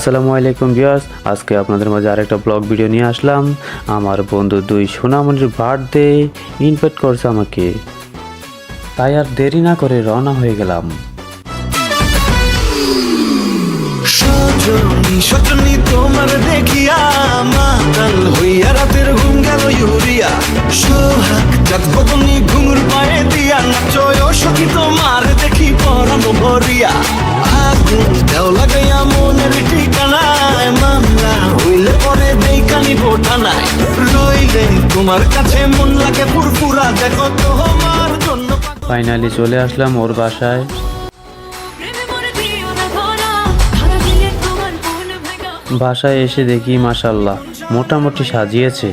আসসালামু আলাইকুম ভিউয়ার্স, আজকে আপনাদের মাঝে আরেকটা ব্লগ ভিডিও নিয়ে আসলাম। আমার বন্ধু দুই সোনামণির বার্থডে ইনভাইট করছে আমাকে, তাই আর দেরি না করে রওনা হয়ে গেলাম। সজনী তোমার দেখিয়া মাতাল হইয়া রাতের ঘুম গেল ইউরিয়া, সোহাগ চাঁদ বদনি ঘুঙুর পায়ে দিয়া নাচয় সখী তোমার দেখি পরানো ভরিয়া, আগুন দেও লাগাইয়া মনের ঠিকানায়, মামলা হইলে পরে দেইকানি বোঠানায়, রইলে তোমার কাছে মন লাগে ফুরফুরা, দেখো তোমার জন্য। ফাইনালি চলে আসলাম ওর বাসায়। বাসায় এসে দেখি মাশাআল্লাহ মোটামুটি সাজিয়েছে।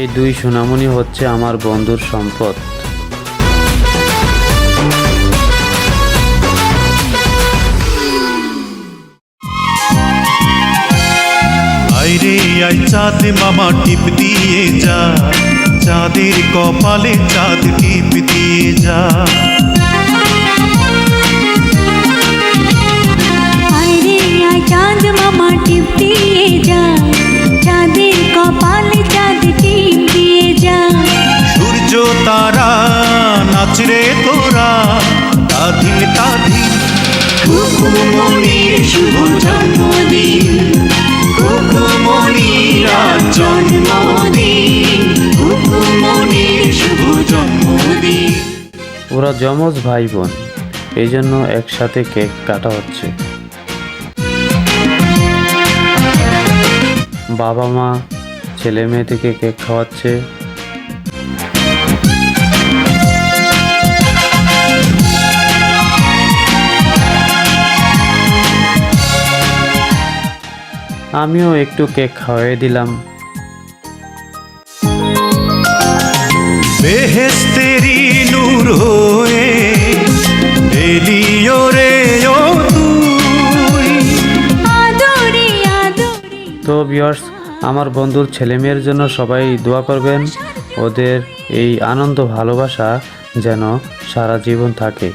এই দুই সোনামণি হচ্ছে আমার বন্ধুর সম্পদ। আইরে আই চাঁদ মামা টিপ দিয়ে যা, চাঁদের কপালে চাঁদ টিপ দিয়ে যা। আইরে আই চাঁদ মামা টিপ দিয়ে যা, চাঁদের কপালে চাঁদ টিপ দিয়ে যা। সূর্য তারা নাচরে তোরা, তাধিন তাধিন কুকুমনির শুভ জন্মদিন, কুকুমনির জন্মদিন, কুকুমনির শুভ জন্মদিন। ওরা যমজ ভাই বোন, এই জন্য একসাথে কেক কাটা হচ্ছে। বাবা মা ছেলে মেয়েদেরকে কেক খাওয়াচ্ছে। আমিও একটু কেক খাওয়াই দিলাম। বেহেশতেরি নূর হয়ে এলিও রে ও তুই। আদরে আদরে। তো ভিউয়ার্স, আমার বন্ধুর ছেলে মেয়ের জন্য সবাই দোয়া করবেন, ওদের এই আনন্দ ভালোবাসা যেন সারা জীবন থাকে।